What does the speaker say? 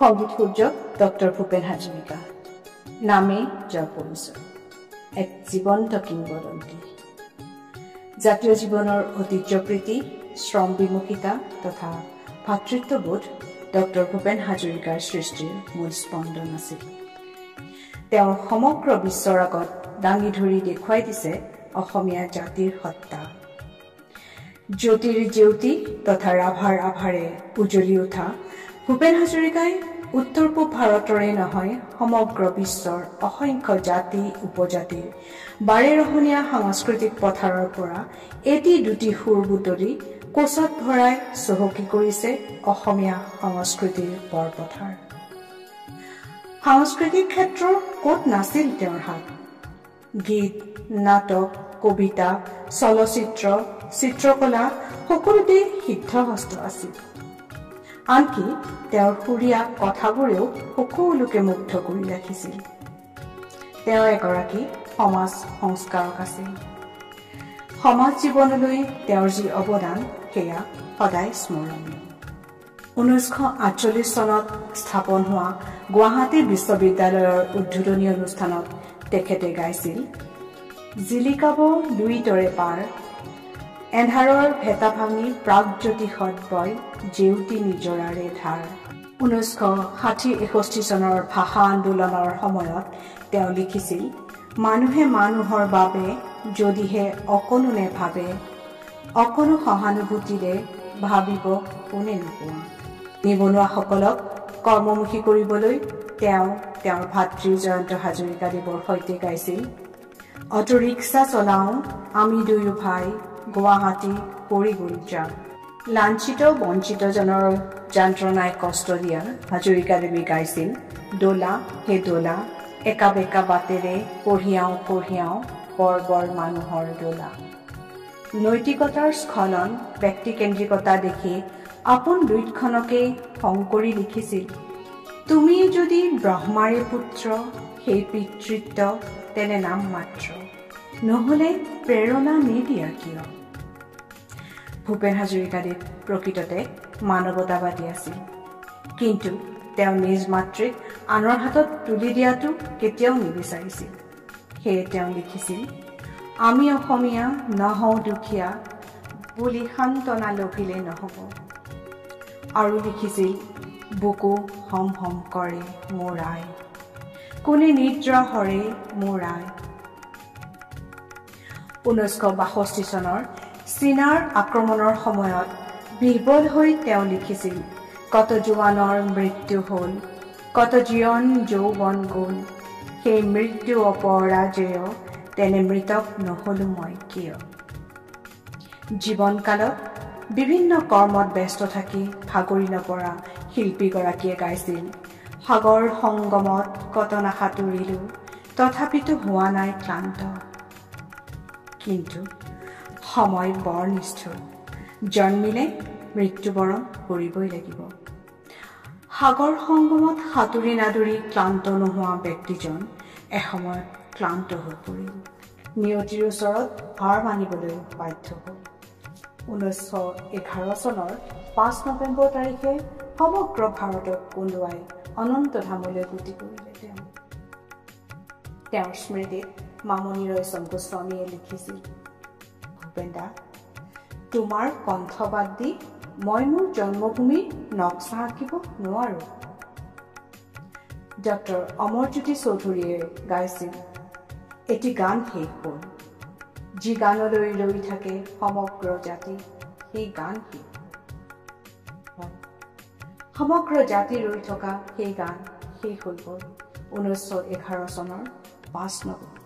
সংগীত সূৰ্য ডক্টৰ ভূপেন হাজৰিকা নামে যাৰ পৰিচয় এক জীৱন্ত কিংবদন্তি জাতীয় জীৱনৰ ঐতিহ্যপ্ৰীতি শ্ৰম বিমুখিতা তথা ভাতৃত্ববোধ ডক্টৰ ভূপেন হাজৰিকাৰ সৃষ্টিৰ মূল স্পন্দন আছিল তেওঁ সমগ্ৰ বিশ্বৰ আগত দাঙি ধৰি দেখুৱাই দিছে অসমীয়া জাতিৰ সত্তা জ্যোতিৰ জ্যোতি তথা ৰাভাৰ আভাৰে উজ্বলি উঠা ভূপেন হাজৰিকাই উত্তৰ পূব ভাৰতৰে নহয় সমগ্ৰ বিশ্বৰ অসংখ্য জাতি উপজাতিৰ বাৰেৰহণীয়া সাংস্কৃতিক পথাৰৰ পৰা এটি দুটি সুৰ বুটলি কোচত ভৰাই চহকী কৰিছে অসমীয়া সংস্কৃতিৰ পৰপথাৰ সাংস্কৃতিক ক্ষেত্ৰৰ ক'ত নাছিল তেওঁৰ হাত গীত নাটক কবিতা চলচ্চিত্ৰ চিত্ৰকলা সকলোতে সিদ্ধহস্ত আছিল আনকি তেওঁৰ সুৰীয়া কথাবোৰেও সকলোকে মুগ্ধ কৰি ৰাখিছিল তেওঁ এগৰাকী সমাজ সংস্কাৰক আছিল সমাজ জীৱনলৈ তেওঁৰ যি অৱদান সেয়া সদায় স্মৰণীয় 1948 চনত স্থাপন হোৱা গুৱাহাটী বিশ্ববিদ্যালয়ৰ উদ্বোধনী অনুষ্ঠানত তেখেতে গাইছিল জিলিকাব লুইতৰে পাৰ এন্ধাৰৰ ভেটা ভাঙি প্ৰাগজ্যোতিষত বয় জেউতি নিজৰাৰে ধাৰ 1960-61 চনৰ ভাষা আন্দোলনৰ সময়ত তেওঁ লিখিছিল মানুহে মানুহৰ বাবে যদিহে অকণো নেভাবে অকণো সহানুভূতিৰে ভাবিব কোনে নোপোৱা নিবনুৱাসকলক কৰ্মমুখী কৰিবলৈ তেওঁ তেওঁৰ ভাতৃ জয়ন্ত হাজৰিকাদেৱৰ সৈতে গাইছিল অটো ৰিক্সা চলাওঁ আমি দুয়ো ভাই গুৱাহাটী পৰি গ'ল যাম লাঞ্ছিত বঞ্চিতজনৰ যন্ত্ৰণাই কষ্ট দিয়া হাজৰিকাদেৱী গাইছিল দোলা হে দোলা একা বেকা বাটেৰে কঢ়িয়াওঁ বৰ মানুহৰ দোলা নৈতিকতাৰ স্খলন ব্যক্তিকেন্দ্ৰিকতা দেখি আপোন দুইখনকেই শংকৰী লিখিছিল তুমি যদি ব্ৰহ্মাৰে পুত্ৰ সেই পিতৃত্ব তেনে নাম মাত্ৰ নহ'লে প্ৰেৰণা নিদিয়া কিয় ভূপেন হাজৰিকাদেৱ প্ৰকৃততে মানৱতাবাদী আছিল কিন্তু তেওঁ নিজ মাতৃক আনৰ হাতত তুলি দিয়াটো কেতিয়াও নিবিচাৰিছিল সেয়ে তেওঁ লিখিছিল আমি অসমীয়া নহওঁ দুখীয়া বুলি সান্তনা লভিলে নহ'ব আৰু লিখিছিল বুকু হম হম কৰে মোৰ আই কোনে নিদ্ৰা হৰে মোৰ আই 1962 চনৰ চীনাৰ আক্ৰমণৰ সময়ত বিহ্বল হৈ তেওঁ লিখিছিল কত জোৱানৰ মৃত্যু হ'ল কত জীয়ন যৌৱন গ'ল সেই মৃত্যু অপৰাজেয় তেনে মৃতক নহ'লো মই কিয় জীৱনকালত বিভিন্ন কৰ্মত ব্যস্ত থাকি ভাগৰি নপৰা শিল্পীগৰাকীয়ে গাইছিল সাগৰ সংগমত কত নাসাঁতুৰিলো তথাপিতো হোৱা নাই ক্লান্ত কিন্তু সময় বৰ নিষ্ঠুৰ জন্মিলে মৃত্যুবৰণ কৰিবই লাগিব সাগৰ সংগমত সাঁতুৰি নাদুৰি ক্লান্ত নোহোৱা ব্যক্তিজন এসময়ত ক্লান্ত হৈ পৰিল নিয়তিৰ ওচৰত হাৰ মানিবলৈ বাধ্য হ'ল 1911 চনৰ 5 নৱেম্বৰ তাৰিখে সমগ্ৰ ভাৰতক কন্দুৱাই অনন্ত ধামলৈ গতি কৰিলে তেওঁৰ স্মৃতিত মামণি ৰয়চম গোস্বামীয়ে লিখিছিল ভূপেনদা তোমাৰ কণ্ঠ বাদ দি মই মোৰ জন্মভূমিৰ নক্সা আঁকিব নোৱাৰো ডক্টৰ অমৰজ্যোতি চৌধুৰীয়ে গাইছিল এটি গান শেষ হ'ল যি গানলৈ ৰৈ থাকে সমগ্ৰ জাতি সেই গান শেষ সমগ্ৰ জাতি ৰৈ থকা সেই গান শেষ হৈ গ'ল 1911 চনৰ 5 নৱেম্বৰ